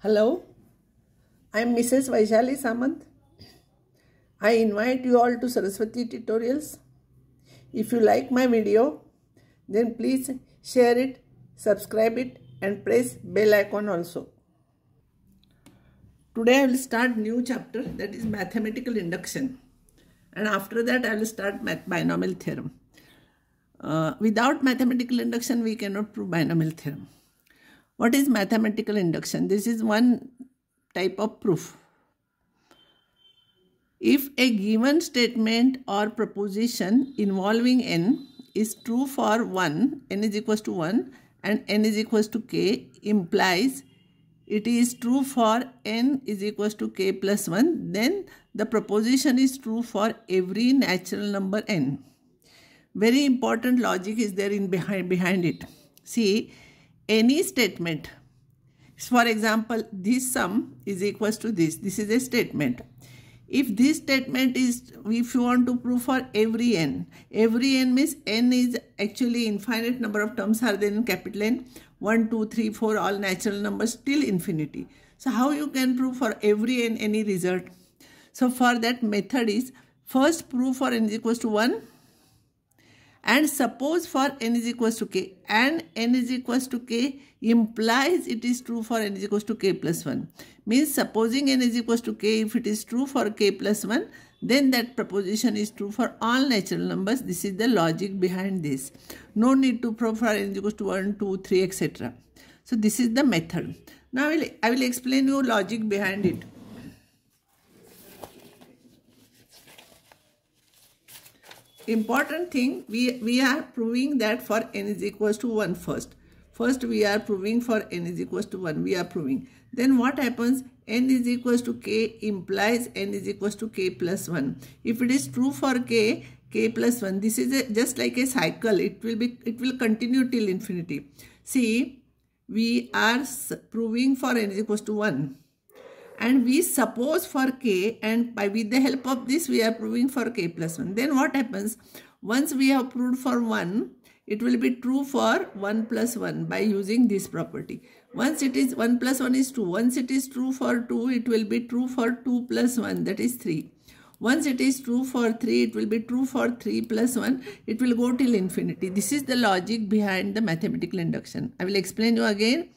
Hello, I am Mrs. Vaishali Samant. I invite you all to Saraswati tutorials. If you like my video, then please share it, subscribe it and press bell icon also. Today I will start new chapter, that is mathematical induction, and after that I will start binomial theorem. Without mathematical induction we cannot prove binomial theorem. What is mathematical induction? This is one type of proof. If a given statement or proposition involving n is true for 1, n is equals to 1 and n is equals to k, implies it is true for n is equals to k plus 1, then the proposition is true for every natural number n. Very important logic is there in behind it. See, any statement, for example, this sum is equals to this. This is a statement. If this statement is, if you want to prove for every n means n is actually infinite number of terms are there in capital N, 1, 2, 3, 4, all natural numbers till infinity. So how you can prove for every n any result? So for that method is, first prove for n is equals to 1 and suppose for n is equals to k, and n is equals to k implies it is true for n is equals to k plus 1. Means supposing n is equals to k, if it is true for k plus 1, then that proposition is true for all natural numbers. This is the logic behind this. No need to prove for n is equals to 1, 2, 3, etc. So this is the method. Now I will explain you logic behind it. Important thing, we are proving that for n is equals to 1 first. First we are proving for n is equals to 1. We are proving. Then what happens? N is equals to k implies n is equals to k plus 1. If it is true for k plus 1, this is just like a cycle. It will continue till infinity. See, we are proving for n is equals to 1. And we suppose for k, and with the help of this we are proving for k plus 1. Then what happens? Once we have proved for 1, it will be true for 1 plus 1 by using this property. Once it is 1 plus 1 is 2. Once it is true for 2, it will be true for 2 plus 1, that is 3. Once it is true for 3, it will be true for 3 plus 1. It will go till infinity. This is the logic behind the mathematical induction. I will explain you again.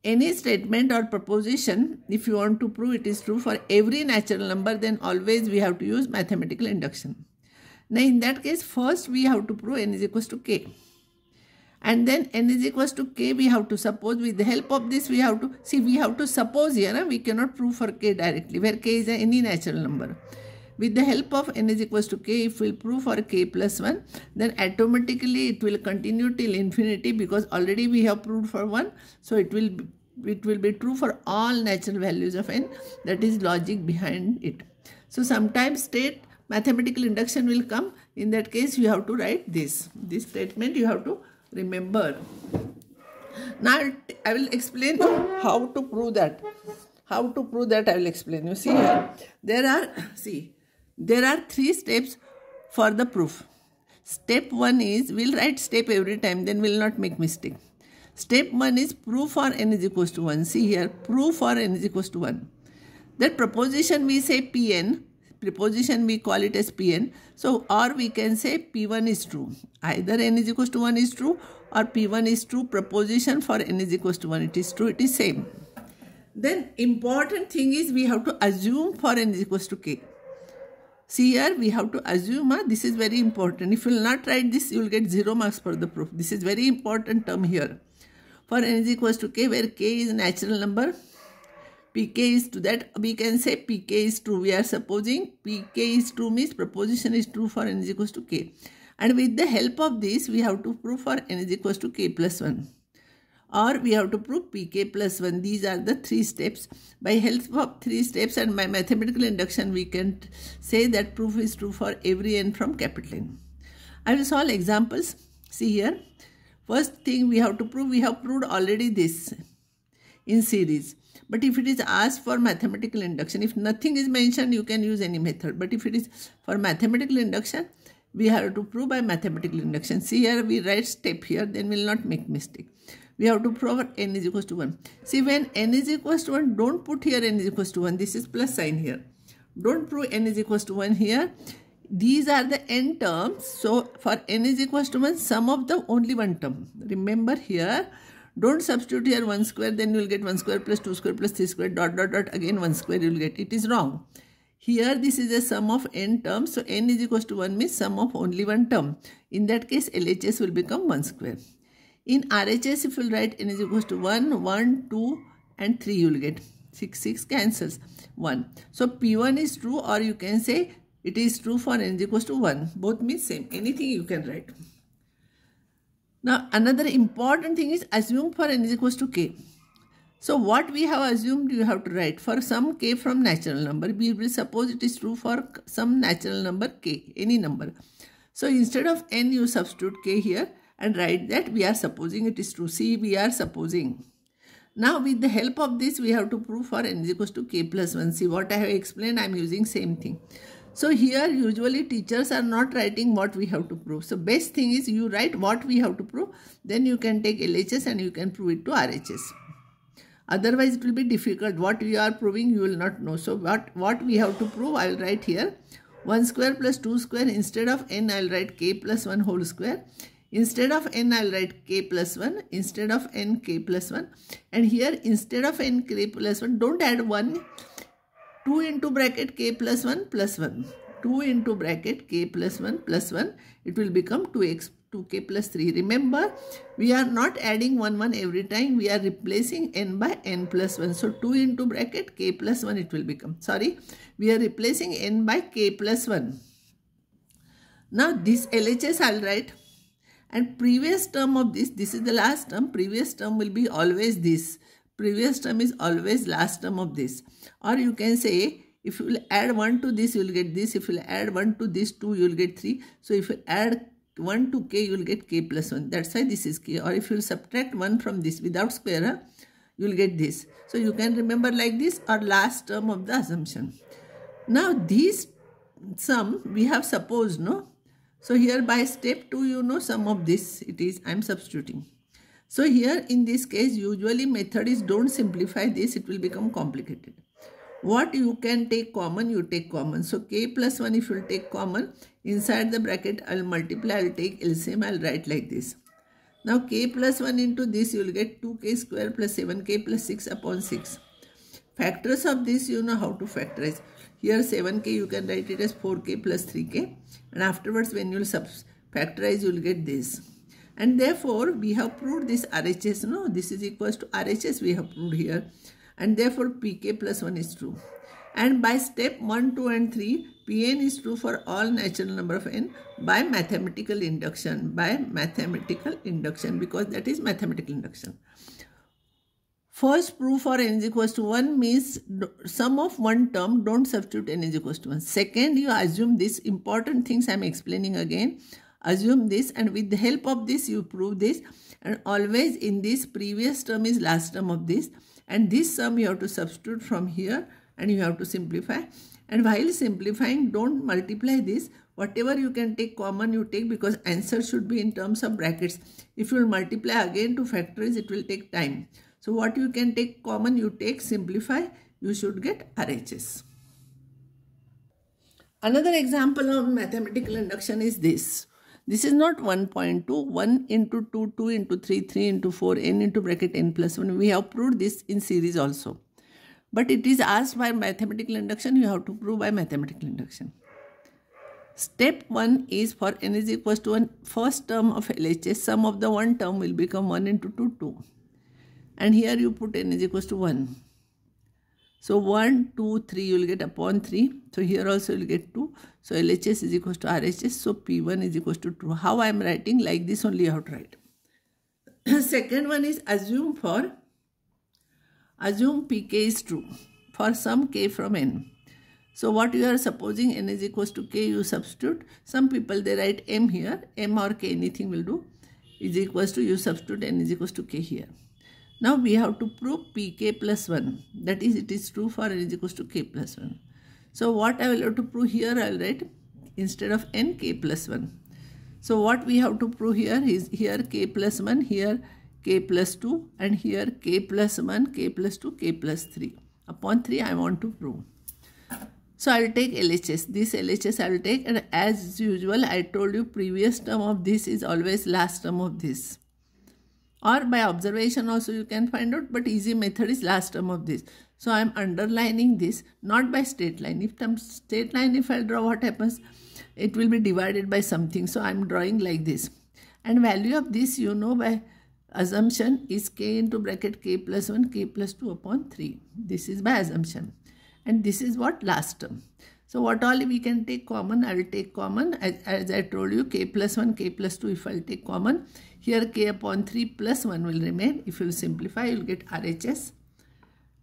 Any statement or proposition, if you want to prove it is true for every natural number, then always we have to use mathematical induction. Now in that case, first we have to prove n is equals to k. And then n is equals to k we have to suppose. With the help of this we have to, see, we have to suppose here, we cannot prove for k directly, where k is any natural number. With the help of n is equals to k, if we will prove for k plus 1, then automatically it will continue till infinity, because already we have proved for 1. So it will be true for all natural values of n. That is logic behind it. So sometimes mathematical induction will come. In that case you have to write this statement, you have to remember. Now I will explain you how to prove that. How to prove that I will explain you. See here, there are 3 steps for the proof. Step 1 is, we'll write step every time, then we'll not make mistake. Step 1 is proof for n is equals to 1. See here, proof for n is equals to 1. That proposition we say Pn, preposition we call it as Pn. So, or we can say P1 is true. Either n is equals to 1 is true or P1 is true. Proposition for n is equals to 1, it is true, it is same. Then important thing is we have to assume for n is equals to k. See here, we have to assume, this is very important. If you will not write this, you will get 0 marks for the proof. This is very important term here. For n is equals to k, where k is natural number, pk is to that, we can say pk is true. We are supposing pk is true means proposition is true for n is equals to k. And with the help of this, we have to prove for n is equals to k plus 1. Or we have to prove pk plus 1. These are the 3 steps. By help of 3 steps and by mathematical induction, we can say that proof is true for every n from capital N. I will solve examples. See here. First thing we have to prove, we have proved already this in series. But if it is asked for mathematical induction, if nothing is mentioned, you can use any method. But if it is for mathematical induction, we have to prove by mathematical induction. See here, we write step here, then we will not make mistake. We have to prove n is equals to 1. See, when n is equals to 1, don't put here n is equals to 1. This is plus sign here. Don't prove n is equals to 1 here. These are the n terms. So for n is equals to 1, sum of the only one term. Remember here, don't substitute here 1 square, then you will get 1 square plus 2 square plus 3 square dot dot dot again 1 square you will get. It is wrong. Here this is a sum of n terms. So n is equals to 1 means sum of only one term. In that case, LHS will become 1 square. In RHS, if you write n is equals to 1, 1, 2 and 3 you will get. 6 cancels. 1. So P1 is true, or you can say it is true for n is equals to 1. Both means same. Anything you can write. Now another important thing is assume for n is equals to k. So what we have assumed, you have to write for some k from natural number. We will suppose it is true for some natural number k, any number. So instead of n, you substitute k here and write that we are supposing it is true. See, we are supposing. Now with the help of this, we have to prove for n is equals to k plus 1. See what I have explained, I am using same thing. So here usually teachers are not writing what we have to prove. So best thing is you write what we have to prove. Then you can take LHS and you can prove it to RHS. Otherwise it will be difficult. What we are proving you will not know. So what we have to prove, I will write here 1 square plus 2 square. Instead of n, I will write k plus 1 whole square. Instead of n, I will write k plus 1. Instead of n, k plus 1. And here instead of n, k plus 1, don't add 1. 2 into bracket k plus 1 plus 1. 2 into bracket k plus 1 plus 1. It will become 2k plus 3. Remember, we are not adding 1 every time. We are replacing n by n plus 1. So 2 into bracket k plus 1 it will become. Sorry, we are replacing n by k plus 1. Now this LHS I will write. And previous term of this is the last term. Previous term will be always this. Previous term is always last term of this. Or you can say, if you will add 1 to this, you will get this. If you will add 1 to this, 2, you will get 3. So if you add 1 to k, you will get k plus 1. That's why this is k. Or if you will subtract 1 from this without square, you will get this. So you can remember like this, or last term of the assumption. Now these sum we have supposed, no? So here by step 2, you know sum of this. It is, I am substituting. So here in this case, usually method is don't simplify this, it will become complicated. What you can take common, you take common. So k plus 1 if you will take common, inside the bracket I will multiply, I will take LCM, I will write like this. Now k plus 1 into this you will get 2k square plus 7k plus 6 upon 6. Factors of this you know how to factorize. Here 7k you can write it as 4k plus 3k, and afterwards when you will factorize you will get this. And therefore we have proved this RHS, no, this is equals to RHS we have proved here, and therefore pk plus 1 is true. And by step 1, 2 and 3, Pn is true for all natural number of n by mathematical induction, because that is mathematical induction. First proof for n is equals to 1 means sum of one term, don't substitute n is equals to 1. Second, you assume this important things I am explaining again. Assume this, and with the help of this you prove this, and always in this previous term is last term of this, and this sum you have to substitute from here and you have to simplify. And while simplifying, don't multiply this. Whatever you can take common you take, because answer should be in terms of brackets. If you will multiply again to factorize, it will take time. So what you can take common you take, simplify, you should get RHS. Another example of mathematical induction is this. This is not 1.2, 1 into 2, 2 into 3, 3 into 4, n into bracket n plus 1. We have proved this in series also. But it is asked by mathematical induction, you have to prove by mathematical induction. Step 1 is for n is equals to 1, first term of LHS, sum of the one term will become 1 into 2, 2. And here you put n is equals to 1. So 1, 2, 3 you will get upon 3. So here also you will get 2. So LHS is equals to RHS. So P1 is equals to 2. How I am writing? Like this only you have to write. Second one is assume Pk is true for some k from n. So what you are supposing n is equals to k, you substitute. Some people they write m here, m or k, anything will do, is equals to, you substitute n is equals to k here. Now we have to prove pk plus 1. That is, it is true for n is equals to k plus 1. So what I will have to prove here, I will write instead of n, k plus 1. So what we have to prove here is here k plus 1, here k plus 2, and here k plus 1, k plus 2, k plus 3. Upon 3 I want to prove. So I will take LHS. This LHS I will take, and as usual I told you previous term of this is always last term of this. Or by observation also you can find out, but easy method is last term of this. So I am underlining this, not by straight line. If straight line, if I draw, what happens? It will be divided by something. So I am drawing like this. And value of this, you know, by assumption is k into bracket k plus 1, k plus 2 upon 3. This is by assumption. And this is what? Last term. So what all we can take common? I will take common. As I told you, k plus 1, k plus 2, if I will take common. Here k upon 3 plus 1 will remain. If you will simplify, you will get RHS.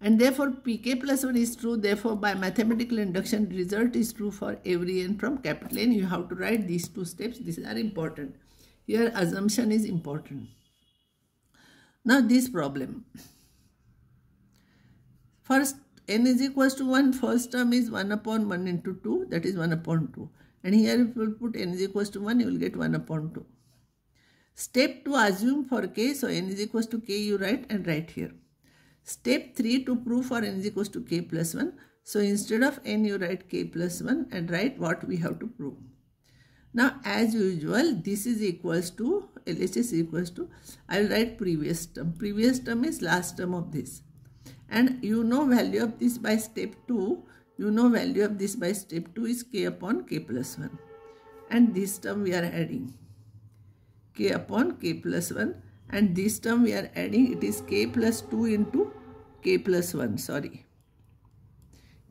And therefore pk plus 1 is true. Therefore by mathematical induction, result is true for every n from capital N. You have to write these two steps. These are important. Here assumption is important. Now this problem. First, n is equals to 1. First term is 1 upon 1 into 2. That is 1 upon 2. And here if you put n is equals to 1, you will get 1 upon 2. Step 2, assume for k. So n is equals to k you write and write here. Step 3, to prove for n is equals to k plus 1. So instead of n you write k plus 1 and write what we have to prove. Now as usual, this is equals to, LHS equals to, I will write previous term. Previous term is last term of this. And you know value of this by step 2. You know value of this by step 2 is k upon k plus 1. And this term we are adding. K upon k plus 1. And this term we are adding, it is k plus 2 into k plus 1. Sorry.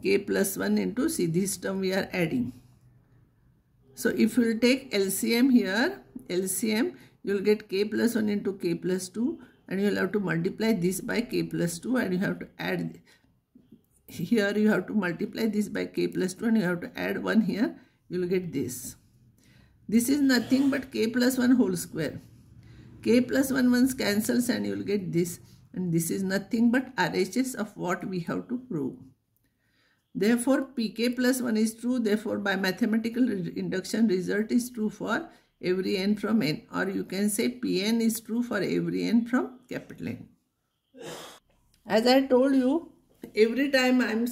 K plus 1 into, see, this term we are adding. So if you will take LCM here, LCM, you will get k plus 1 into k plus 2. And you will have to multiply this by k plus 2, and you have to add, here you have to multiply this by k plus 2 and you have to add 1 here, you will get this. This is nothing but k plus 1 whole square. K plus 1 once cancels and you will get this, and this is nothing but RHS of what we have to prove. Therefore pk plus 1 is true, therefore by mathematical induction result is true for every n from n, or you can say Pn is true for every n from capital N. As I told you, every time I am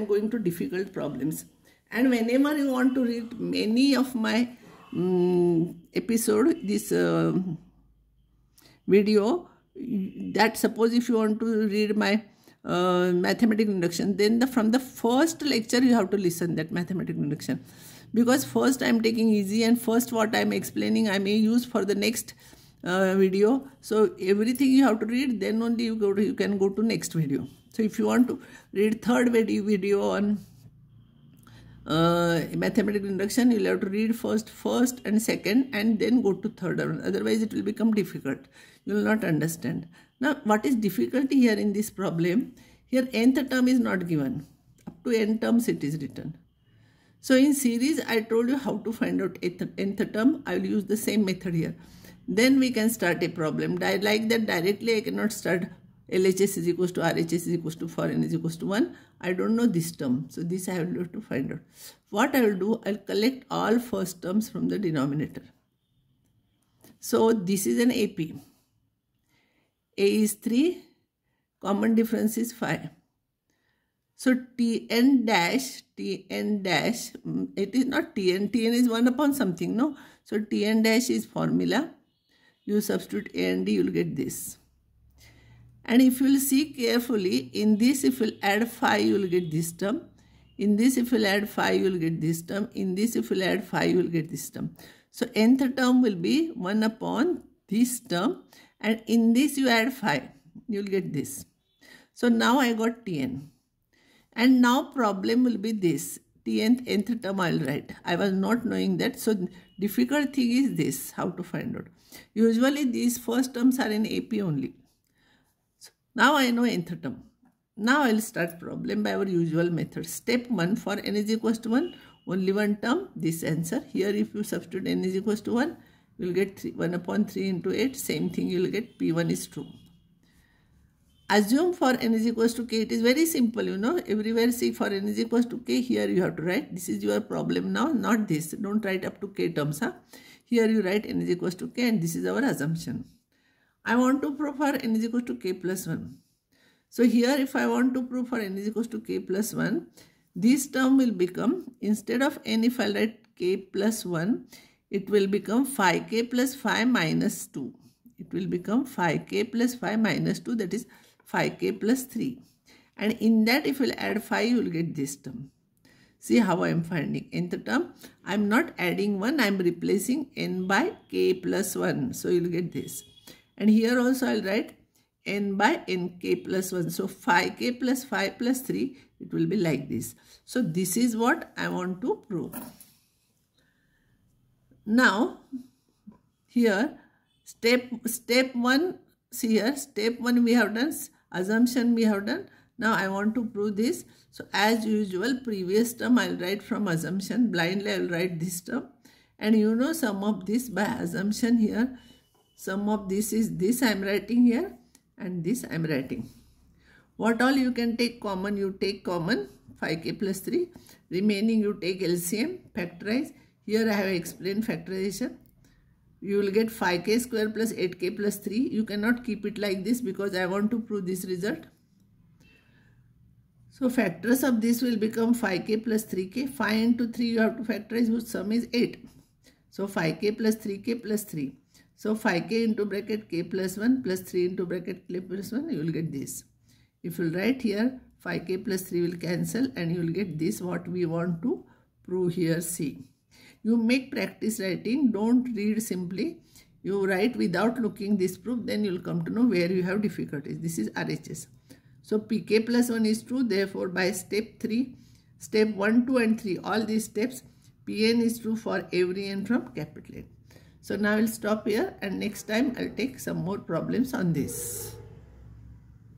going to difficult problems, and whenever you want to read many of my episode, this video, that suppose if you want to read my mathematical induction, then from the first lecture you have to listen that mathematical induction. Because first I am taking easy, and first what I am explaining I may use for the next video. So everything you have to read, then only you can go to next video. So if you want to read third video on mathematical induction, you will have to read first and second, and then go to third. Otherwise it will become difficult. You will not understand. Now what is difficulty here in this problem? Here nth term is not given. Up to n terms it is written. So in series, I told you how to find out nth term. I will use the same method here. Then we can start a problem. Like that directly I cannot start LHS is equals to RHS is equals to for n is equals to 1. I don't know this term. So this I will have to find out. What I will do, I will collect all first terms from the denominator. So this is an AP. A is 3. Common difference is 5. So Tn dash, it is not Tn is 1 upon something, no? So Tn dash is formula. You substitute A and D, you will get this. And if you will see carefully, in this if you will add 5, you will get this term. In this if you will add 5, you will get this term. In this if you will add 5, you will get this term. So nth term will be 1 upon this term. And in this you add 5, you will get this. So now I got Tn. And now problem will be this, nth term I will write. I was not knowing that. So difficult thing is this, how to find out. Usually these first terms are in AP only. So now I know nth term. Now I will start problem by our usual method. Step 1, for n is equals to 1, only one term, this answer. Here if you substitute n is equals to 1, you will get 1 upon 3 into 8. Same thing you will get, P1 is true. Assume for n is equals to k. It is very simple, you know. Everywhere see for n is equals to k. Here you have to write. This is your problem now, not this. Don't write up to k terms. Here you write n is equals to k, and this is our assumption. I want to prove for n is equal to k plus 1. So here if I want to prove for n is equal to k plus 1, this term will become, instead of n if I write k plus 1, it will become 5k plus 5 minus 2. It will become 5k plus 5 minus 2, that is 5k plus 3. And in that if you will add 5, you will get this term. See how I am finding nth term. I am not adding 1, I am replacing n by k plus 1. So you will get this. And here also I will write n by nk plus 1. So 5k plus 5 plus 3, it will be like this. So this is what I want to prove. Now here step 1, see here step 1 we have done, assumption we have done. Now I want to prove this. So as usual, previous term I will write from assumption, blindly I will write this term. And you know sum of this by assumption here. Sum of this is this I am writing here and this I am writing. What all you can take common, you take common 5k plus 3. Remaining you take LCM, factorize. Here I have explained factorization. You will get 5k square plus 8k plus 3. You cannot keep it like this because I want to prove this result. So factors of this will become 5k plus 3k. 5 into 3 you have to factorize, whose sum is 8. So 5k plus 3k plus 3. So 5k into bracket k plus 1 plus 3 into bracket k plus 1, you will get this. If you write here, 5k plus 3 will cancel and you will get this, what we want to prove here. See, you make practice writing, don't read simply. You write without looking this proof, then you will come to know where you have difficulties. This is RHS. So pk plus 1 is true, therefore by step 3, step 1, 2 and 3, all these steps, Pn is true for every n from capital N. So now I will stop here and next time I will take some more problems on this.